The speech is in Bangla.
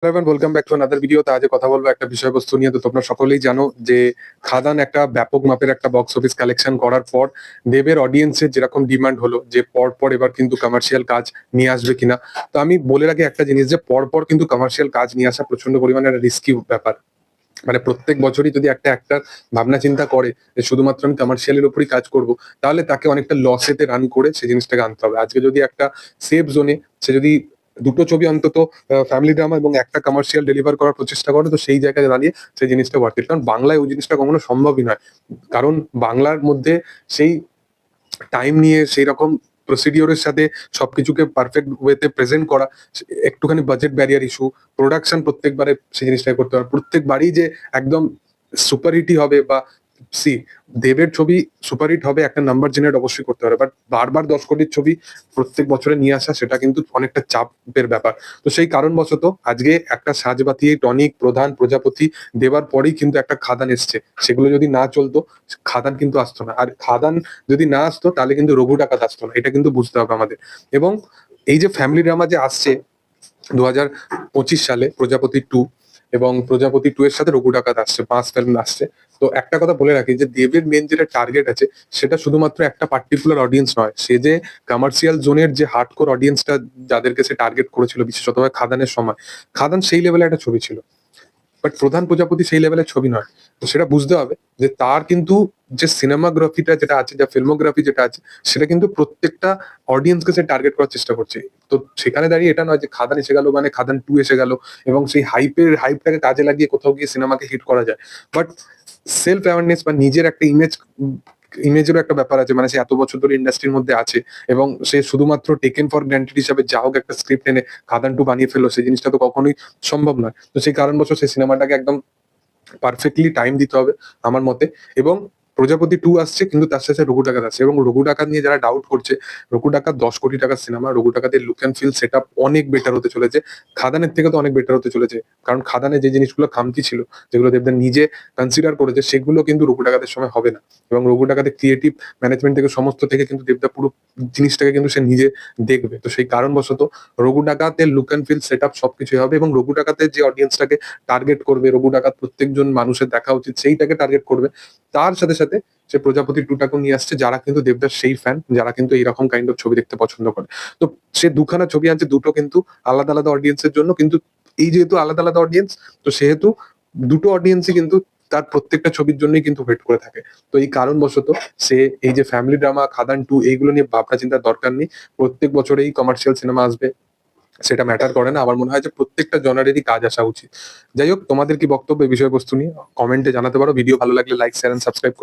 Welcome back to another video. তো আজ কথা বলবো একটা বিষয়বস্তু নিয়ে। তো তোমরা সকলেই জানো যে খাদান একটা ব্যাপক মাপের একটা বক্স অফিস কালেকশন করার পর দেবের অডিয়েন্সের যেরকম ডিমান্ড হলো যে পর এবার কিন্তু কমার্শিয়াল কাজ নিয়ে আসবে কিনা। তো আমি বলে রাখি একটা জিনিস, যে পর কিন্তু কমার্শিয়াল কাজ নিয়ে আসা প্রচন্ড পরিমাণে একটা রিস্কি ব্যাপার। মানে প্রত্যেক বছরই যদি একটা অ্যাক্টর ভাবনা চিন্তা করে যে শুধুমাত্র আমি কমার্শিয়ালের উপরই কাজ করব, তাহলে তাকে অনেকটা লসেতে রান করে সেই জিনিসটাকে আনতে হবে। আজকে যদি একটা সেফ জোনে সে যদি দুটো ছবি অন্তত ফ্যামিলি ড্রামা এবং একটা কমার্শিয়াল ডেলিভার করার প্রচেষ্টা করে, তো সেই জায়গায় দাঁড়িয়ে সেই জিনিসটা ওয়ার্থ ইট। কারণ বাংলায় ওই জিনিসটা কখনো সম্ভবই নয়। কারণ বাংলার মধ্যে সেই টাইম নিয়ে সেই রকম প্রসিডিওরের সাথে সবকিছুকে পারফেক্ট ওয়েতে প্রেজেন্ট করা, একটুখানি বাজেট ব্যারিয়ার ইস্যু, প্রোডাকশন প্রত্যেকবারে সেই জিনিসটাই করতে হবে। প্রত্যেকবারই যে একদম সুপারহিটই হবে বা সি দেবের ছবি সুপারহিট হবে একটা নাম্বার জেনারেট অবশ্যই করতে হবে, বাট বারবার 10 কোটির ছবি প্রত্যেক বছরে নিয়ে আসা সেটা কিন্তু অনেকটা চাপের ব্যাপার। তো সেই কারণবশত আজকে একটা সাজবাতি, টনিক, প্রধান, প্রজাপতি দেবার পরেই কিন্তু একটা খাদান এসছে। সেগুলো যদি না চলতো খাদান কিন্তু আসতো না। আর খাদান যদি না আসতো তাহলে কিন্তু রঘু ডাকাত আসতো না, এটা কিন্তু বুঝতে হবে আমাদের। এবং এই যে ফ্যামিলি ড্রামা যে আসছে 2025 সালে প্রজাপতি 2, এবং প্রজাপতি 2 এর সাথে রঘু ডাকাত আসছে, 5 ফিল্ম আসছে। তো একটা কথা বলে রাখি যে দেবের মেন যেটা টার্গেট আছে সেটা শুধুমাত্র একটা পার্টিকুলার অডিয়েন্স নয়। সে যে কমার্শিয়াল জোনের যে হার্ডকোর অডিয়েন্সটা যাদেরকে সে টার্গেট করেছিল বিশেষতভাবে খাদানের সময়, খাদান সেই লেভেলে একটা ছবি ছিল, বাট প্রধান প্রজাপতি সেই লেভেলের ছবি নয়। তো সেটা বুঝতে হবে যে তার কিন্তু যে সিনেমাগ্রাফিটা যেটা আছে, যা ফিল্মোগ্রাফি যেটা আছে, সেটা কিন্তু প্রত্যেকটা অডিয়েন্সকে সে টার্গেট করার চেষ্টা করছে। তো সেখানে দাঁড়িয়ে এটা নয় যে খাদান এসে গেল মানে খাদান 2 এসে গেল এবং সেই হাইপটাকে কাজে লাগিয়ে কোথাও গিয়ে সিনেমাকে হিট করা যায়। বাট সেলফ অ্যাওয়ারনেস বা নিজের একটা ইমেজেরও একটা ব্যাপার আছে। মানে সে এত বছর ধরে ইন্ডাস্ট্রির মধ্যে আছে এবং সে শুধুমাত্র টেকেন ফর গ্রান্টেড হিসাবে যা হোক একটা স্ক্রিপ্ট এনে খাদান 2 বানিয়ে ফেললো, সেই জিনিসটা তো কখনোই সম্ভব নয়। তো সেই কারণবশত সেই সিনেমাটাকে একদম পারফেক্টলি টাইম দিতে হবে আমার মতে। এবং প্রজাপতি 2 আসছে, কিন্তু তার সাথে রঘু ডাকাত আসছে। এবং রঘু ডাকাত নিয়ে যারা ডাউট করছে, রঘু ডাকাত 10 কোটি টাকার সিনেমা। রঘু ডাকাতের look and feel set up অনেক বেটার হতে চলেছে, খাদানের থেকে তো অনেক বেটার হতে চলেছে। কারণ খাদানে যে জিনিসগুলো খামতি ছিল, যেগুলো দেবদান নিজে কনসিডার করেছে, সেগুলো কিন্তু রঘু ডাকাতের সময় হবে না। এবং রঘু ডাকাতের ক্রিয়েটিভ ম্যানেজমেন্ট থেকে সমস্ত থেকে কিন্তু দেবদা পুরো জিনিসটাকে কিন্তু সে নিজে দেখবে। তো সেই কারণবশত রঘু ডাকাতের look and feel set up সবকিছুই হবে। এবং রঘু ডাকাতের যে অডিয়েন্সটাকে টার্গেট করবে, রঘু ডাকাত প্রত্যেকজন মানুষের দেখা উচিত সেইটাকে টার্গেট করবে। তার সাথে সাথে সে প্রজাপতি 2 টাকেও নিয়ে আসছে, যারা কিন্তু দেবদাস সেই ফ্যান, যারা কিন্তু এইরকম কাইন্ড অফ ছবি দেখতে পছন্দ করে। তো সে দুখানা ছবি আনছে, দুটো কিন্তু আলাদা আলাদা অডিয়েন্সের জন্য। কিন্তু এই যেহেতু আলাদা আলাদা অডিয়েন্স, তো সেহেতু দুটো অডিয়েন্সই কিন্তু তার প্রত্যেকটা ছবির জন্যই কিন্তু ওয়েট করে থাকে। তো এই কারণবশত সে এই যে ফ্যামিলি ড্রামা, খাদান 2 এইগুলো নিয়ে ভাবনা চিন্তার দরকার নেই। প্রত্যেক বছরেই কমার্শিয়াল সিনেমা আসবে, সেটা ম্যাটার করে না। আমার মনে হয় যে প্রত্যেকটা জনারেরই কাজ আসা উচিত। যাই হোক, তোমাদের কি বক্তব্য এই বিষয়বস্তু নিয়ে কমেন্টে জানাতে পারো। ভিডিও ভালো লাগলে লাইক, শেয়ার এন্ড সাবস্ক্রাইব